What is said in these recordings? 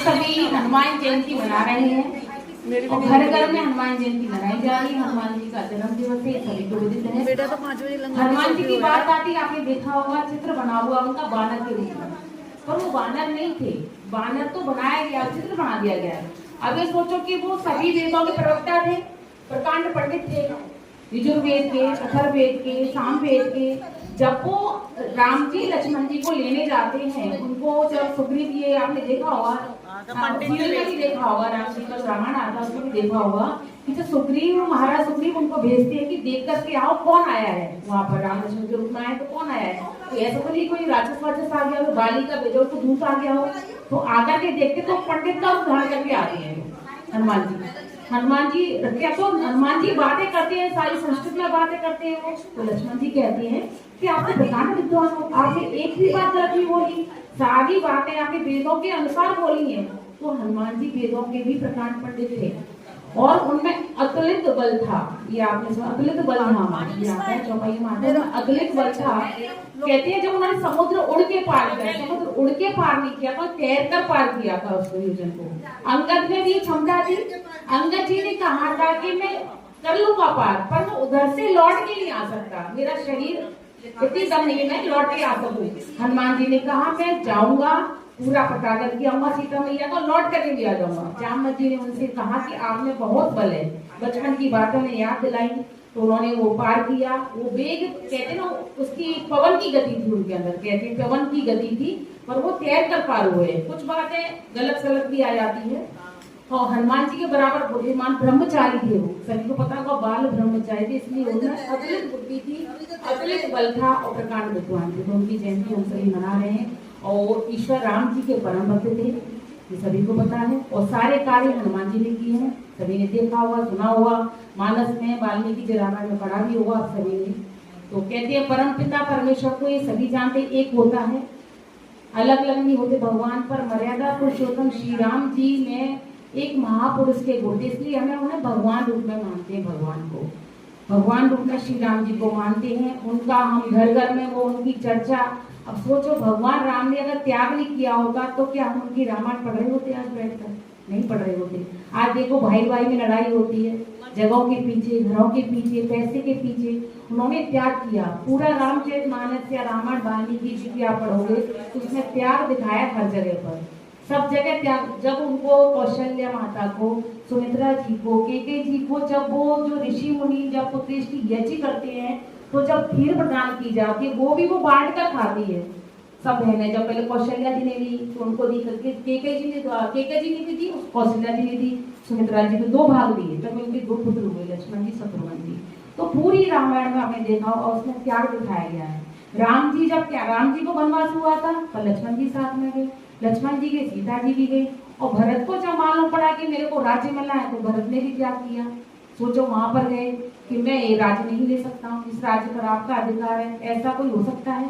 सभी हनुमान जयंती मना रहे हैं और घर घर में हनुमान जयंती मनाई जा रही है। हनुमान जी का जन्म दिवस है, सभी को विदित है। बेटा तो 5 बजे हनुमान जी की बात आती है, आपने देखा होगा चित्र बना हुआ उनका बानर के रूप में, पर वो बानर नहीं थे। बानर तो बनाया गया, चित्र बना दिया गया। अब ये सोचो कि वो सभी वेदों के प्रवक्ता थे, प्रकांड पंडित थे, यजुर्वेद के, अथर्ववेद के, सामवेद के। जब वो राम जी लक्ष्मण जी को लेने जाते हैं, उनको जब सुग्रीव, ये आपने देखा होगा, भी देखा होगा, राम जी का रामायण आता है उसमें भी देखा होगा कि जब सुग्रीव, महाराज सुग्रीव उनको भेजते हैं कि देख करके आओ कौन आया है वहां पर, राम लक्ष्मण के रूप में आए तो कौन आया है। तो ऐसा तो नहीं कोई राक्षस वाचस आ गया हो, बाली का बेजोड़ तो दूत आ गया हो, तो आकर के देखते तो पंडित का उदाहरण करके आते हैं हनुमान जी। हनुमान जी क्या, तो हनुमान जी बातें करते हैं, सारी संस्कृत में बातें करते हैं वो। तो लक्ष्मण जी कहते हैं कि आप तो प्रकांड विद्वान हो, आपने एक भी बात गलत नहीं बोली, सारी बातें आपने वेदों के अनुसार बोली हैं। तो हनुमान जी वेदों के भी प्रकांड पंडित थे और उनमें अतुलित बल था। ये आपने सुना, अतुलित बल था, ये आता है चौपाई में आता है, अतुलित बल था। कहते हैं जब उन्होंने समुद्र उड़ के पार किया, समुद्र उड़ के पार नहीं किया, तो तैर कर पार किया था उस योजन को। अंगद में भी क्षमता थी, अंगद जी ने कहा था कि मैं कर लूंगा पार, पर मैं उधर से लौट के नहीं आ सकता, मेरा शरीर इतनी दम नहीं, मैं लौट के आ सकूं। हनुमान जी ने कहा मैं जाऊंगा, पूरा पता करके आऊंगा सीता मैया को, लौट करके भी आ जाऊंगा। जामवंत जी ने उनसे कहा कि आप में बहुत बल है, बचपन की बातों ने याद दिलाई, तो उन्होंने वो पार किया। वो वेग कहते ना, उसकी पवन की गति थी उनके अंदर, कहते हैं पवन की गति थी, पर वो तैर कर पार हुए। कुछ बातें गलत सलत भी आ जाती है। और हनुमान जी के बराबर बुद्धिमान ब्रह्मचारी थे वो, सभी को पता होगा, बाल ब्रह्मचारी थे, इसलिए उनमें अतुलित बुद्धि थी, अतुलित बल था और प्रकांड विद्वान थे। तो उनकी जयंती हम सभी मना रहे हैं और ईश्वर राम जी के परम भक्त थे, ये सभी को पता है। और सारे कार्य हनुमान जी ने किए हैं, सभी ने देखा हुआ, सुना हुआ, मानस में, वाल्मीकि जी रामायण में पढ़ा भी होगा आप सभी ने। तो कहते हैं परम पिता परमेश्वर को ये सभी जानते, एक होता है, अलग अलग नहीं होते भगवान। पर मर्यादा पुरुषोत्तम श्री राम जी में एक महापुरुष के गुण, इसलिए हमें उन्हें भगवान रूप में मानते हैं। भगवान को भगवान रूप में श्री राम जी को मानते हैं, उनका हम घर घर में वो उनकी चर्चा। अब सोचो भगवान राम ने अगर त्याग नहीं किया होगा तो क्या हम उनकी रामायण पढ़ रहे होते? आज बैठकर नहीं पढ़ रहे होते। आज देखो भाई भाई में लड़ाई होती है, जगहों के पीछे, घरों के पीछे, पैसे के पीछे। उन्होंने त्याग किया। पूरा रामचरितमानस या रामायण वाल्मीकि जी की आप पढ़ोगे तो उसमें त्याग दिखाया हर जगह पर, सब जगह त्याग। जब उनको कौशल्या माता को, सुमित्रा जी को, केके जी को, जब वो जो ऋषि मुनि जब पुत्रेश की यज्ञ करते हैं तो जब खीर प्रदान की जाती है वो भी वो बांट कर खाती है सब बहनें। जब पहले कौशल्या जी ने ली तो उनको दी करके, केके जी ने भी दी, कौशल्या जी ने दी, सुमित्रा जी को 2 भाग दिए, तब उनके 2 पुत्र हुए, लक्ष्मण जी, शत्रुघ्न जी। तो पूरी रामायण में आपने देखा और उसमें त्याग दिखाया गया है। राम जी जब क्या, राम जी को वनवास हुआ था पर लक्ष्मण जी साथ में गए, लक्ष्मण जी गए, सीता जी भी गई। और भरत को जब मालूम पड़ा कि मेरे को राज्य मिलना है तो भरत ने भी त्याग किया। सोचो वहां पर गए कि मैं ये राज्य नहीं ले सकता हूँ, इस राज्य पर आपका अधिकार है। ऐसा कोई हो सकता है?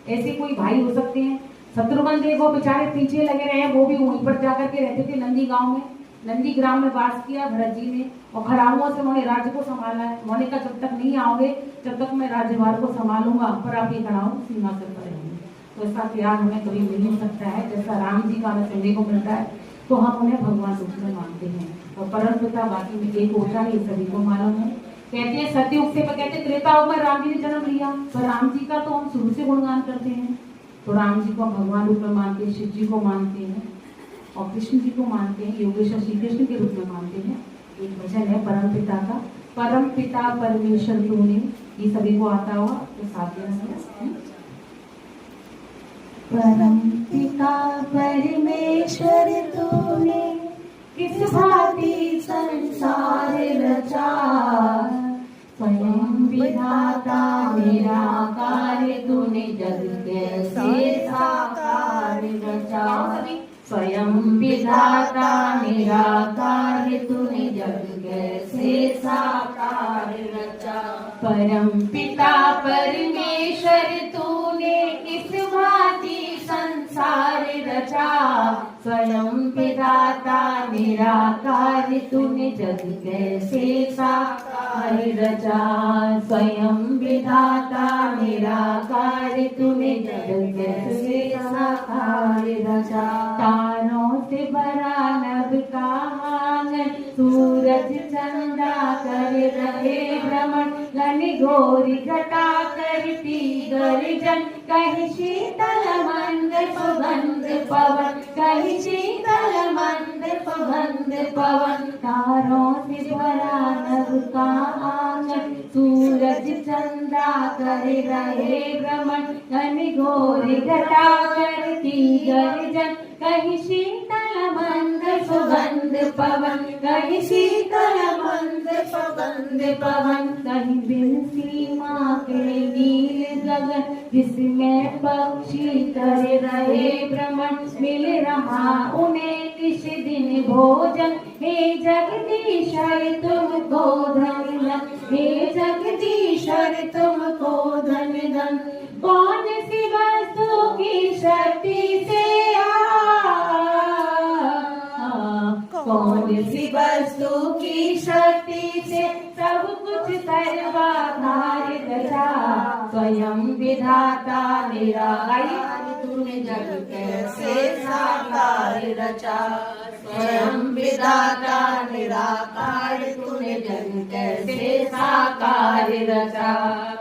ऐसे कोई भाई हो सकते हैं? शत्रुघ्न देखो बेचारे पीछे लगे रहे, वो भी वहीं पर जाकर के रहते थे, नंदी गांव में, नंदी ग्राम में वास किया भरत जी ने, और खड़ाहुओं से उन्होंने राज्य को संभाला है। उन्होंने कहा जब तक नहीं आओगे जब तक मैं राज्यभार को संभालूंगा, पर आप ये खड़ाहू सिंहासन पर रहेंगे। तो ऐसा त्याग हमें कभी मिल नहीं सकता है जैसा राम जी का हमें सुनने को मिलता है। तो हम उन्हें भगवान रूप में मानते हैं और परम पिता बाकी में एक होता है, ये सभी को मालूम है। कहते हैं सतयुग से, कहते त्रेता युग में राम जी ने जन्म लिया, पर राम जी का तो हम शुरू से गुणगान करते हैं। तो राम जी को हम भगवान रूप में मानते हैं, शिव जी को मानते हैं और कृष्ण जी को मानते हैं, योगेश्वर श्री कृष्ण के रूप में मानते हैं। एक भजन है परम पिता का, परम पिता परमेश्वर तूने, ये सभी को आता हुआ तो साथ में परम पिता परमेश्वर तूने किस भांति संसार रचा, स्वयं विधाता मेरा कार्य तूने जग कैसे साकार रचा। स्वयं विधाता मेरा कार्य तूने जग कैसे साकार रचा। परम पिता परमेश्वर तूने किस भांति संसार रचा, स्वयं विधाता मेरा कार्य तूने जग कैसे साकार रचा। स्वयं विधाता मेरा कार्य तूने जग कैसे साकार रचा। तारों से भरा सूरज चंदा कर रहे भ्रमण, घनघोर घटा करती गर्जन, कहीं शीतल मंद सुगंध पवन, कहीं शीतल मंद सुगंध पवन, तारों से भरा नभ का आंगन, सूरज चंदा कर रहे भ्रमण, घनघोर घटा करती गर्जन, कहीं शीतल मंद सुगंध पवन, कहीं शीतल मंद सुगंध पवन, कहीं बिन सीमा के नील गगन, जिसमें पक्षी कर रहे भ्रमण, मिल रहा उन्हें किस दिन भोजन, हे जगदीश्वर तुमको धन धन, हे जगदीश्वर तुमको धन धन, कौन सी वस्तु की शक्ति से कौन सी वस्तु की शक्ति से सब कुछ सर्वाधार रचा, स्वयं विधाता निराकार तूने जग कैसे साकार रचा, स्वयं विधाता निराकार तूने जग कैसे साकार रचा,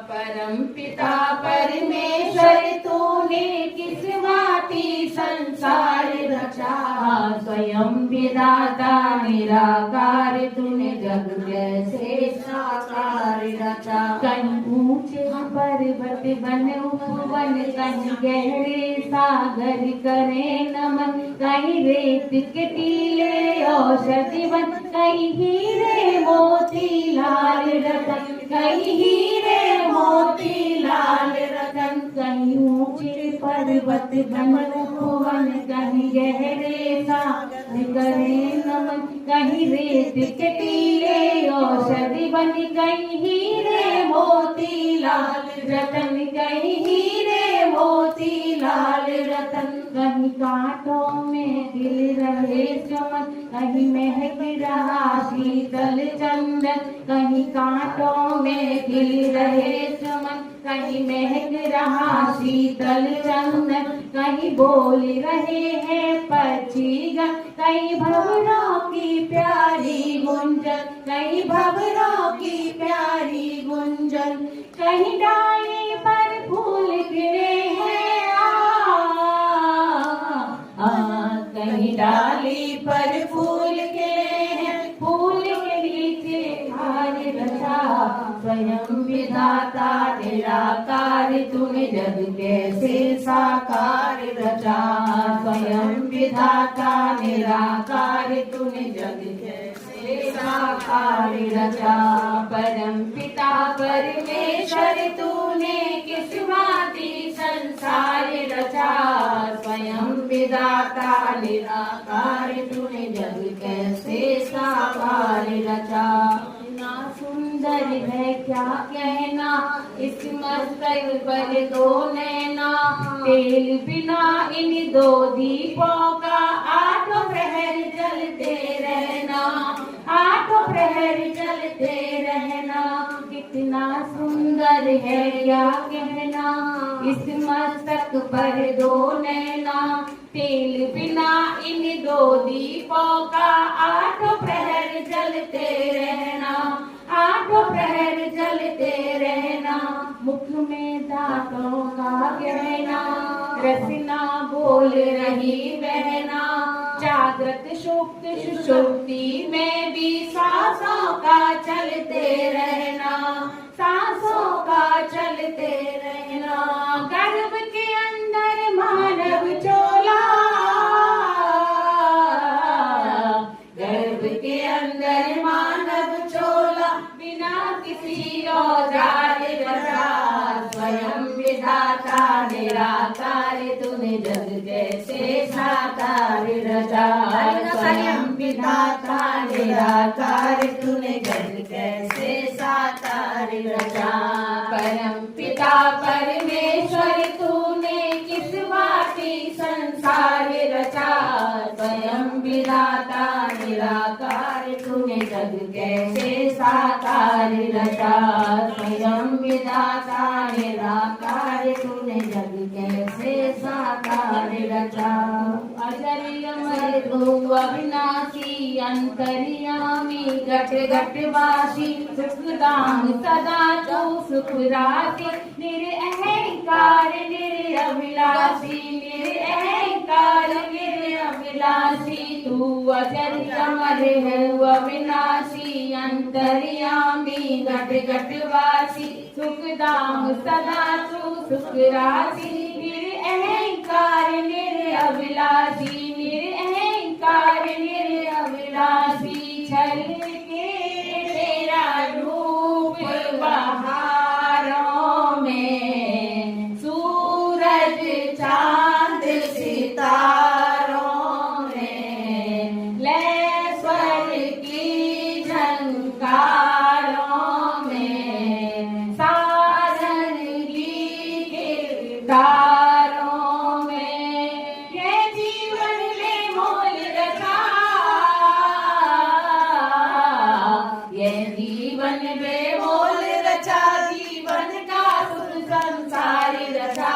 परम पिता परमेश्वर तूने किस भांति संसार रचा, स्वयं विधाता निराकार तूने जग कैसे साकार रचा, कहीं ऊंचे पर्वत बन उपवन, कहीं गहरे सागर करे नमन, कहीं रेत के टीले औषधि वन, कहीं हीरे मोती लाल रतन, कहीं हीरे मोती लाल रतन, कहीं ऊंचे पर्वत बन उपवन, कहीं गहरे सागर करे नमन, कहीं रेत के टीले औषधि वन, कहीं हीरे मोती लाल रतन, कहीं हीरे मोती लाल रतन, कहीं कांटों में खिल रहे चमन, कहीं महक रहा शीतल चंदन, कहीं कांटों में खिल रहे चमन, कहीं महक रहा शीतल चंदन, कहीं बोल रहे हैं पक्षीगण, कहीं भंवरों की प्यारी गुंजन, कहीं भंवरों की प्यारी गुंजन, कहीं डाली पर फूल गिरे हैं कहीं डाली पर फूल गिरे हैं, फूल के नीचे हार रचा, स्वयं विधाता निराकार तूने जग कैसे साकार रचा, स्वयं विधाता निराकार तूने जग कैसे साकार रचा, परम पिता परमेश्वर तूने किस भांति संसार रचा, स्वयं विधाता निराकार तूने जग कैसे साकार रचा, इतना सुंदर है क्या कहना, इस मस्तक पर दो नैना, तेल बिना इन दो दीपों का आठों प्रहर जलते रहना, आठों प्रहर जलते रहना, कितना सुंदर है क्या कहना, इस मस्तक पर दो नैना, तेल बिना इन दो दीपों का आठों प्रहर जलते रहना, आठों प्रहर जलते रहना, मुख में दांतों का गहना, रसना बोल रही बहना, जागृत सुप्त सुषुप्ति में भी सांसों का चलते रहना, सांसों का चलते रहना, गर्भ के अंदर मानव चोला, गर्भ के अंदर मानव चोला, बिना किसी औजार रचा, स्वयं विधाता निराकार तूने जग कैसे साकार रचा, स्वयं विधाता निराकार तूने जग कैसे साकार रचा, परम पिता परमेश्वर तूने किस भांति संसार रचा, स्वयं विधाता निराकार तूने जग कैसे साकार रचा, स्वयं विधाता निराकार तूने जग कैसे साकार रचा, अजर अमर तू अविनाशी अंतर्यामी घट घट वासी सुखदाम सदा तू सुख राशि निरअहंकार निरअभिलाषी निरअहंकार निरअभिलाषी तू अजर अमर हो अविनाशी अंतर्यामी घट घट वासी सुखदाम सदा तू सुख राशि निरअहंकार निरअभिलाषी निरअहंकार निरअभिलाषी छल के तेरा रूप बहारों में सूरज चांद सितारों में लय स्वर की झंकारों में साधन की किरदारों में ये जीवन में मोल रखा ये जीवन बेमोल रचा जीवन का सुख संसारी रचा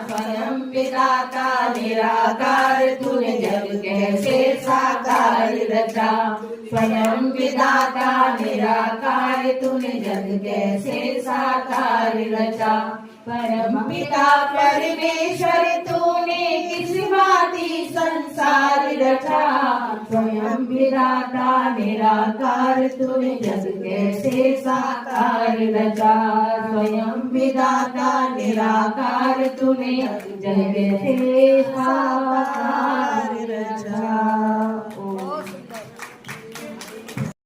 स्वयं विधाता निराकार तूने जग कैसे साकार रचा स्वयं विधाता निराकार तूने जग कैसे साकार रचा परम पिता परमेश्वर तूने किस भांति संसार रचा स्वयं विधाता निराकार तूने जग कैसे साकार रचा स्वयं विधाता निराकार तूने जग कैसे साकार रचा।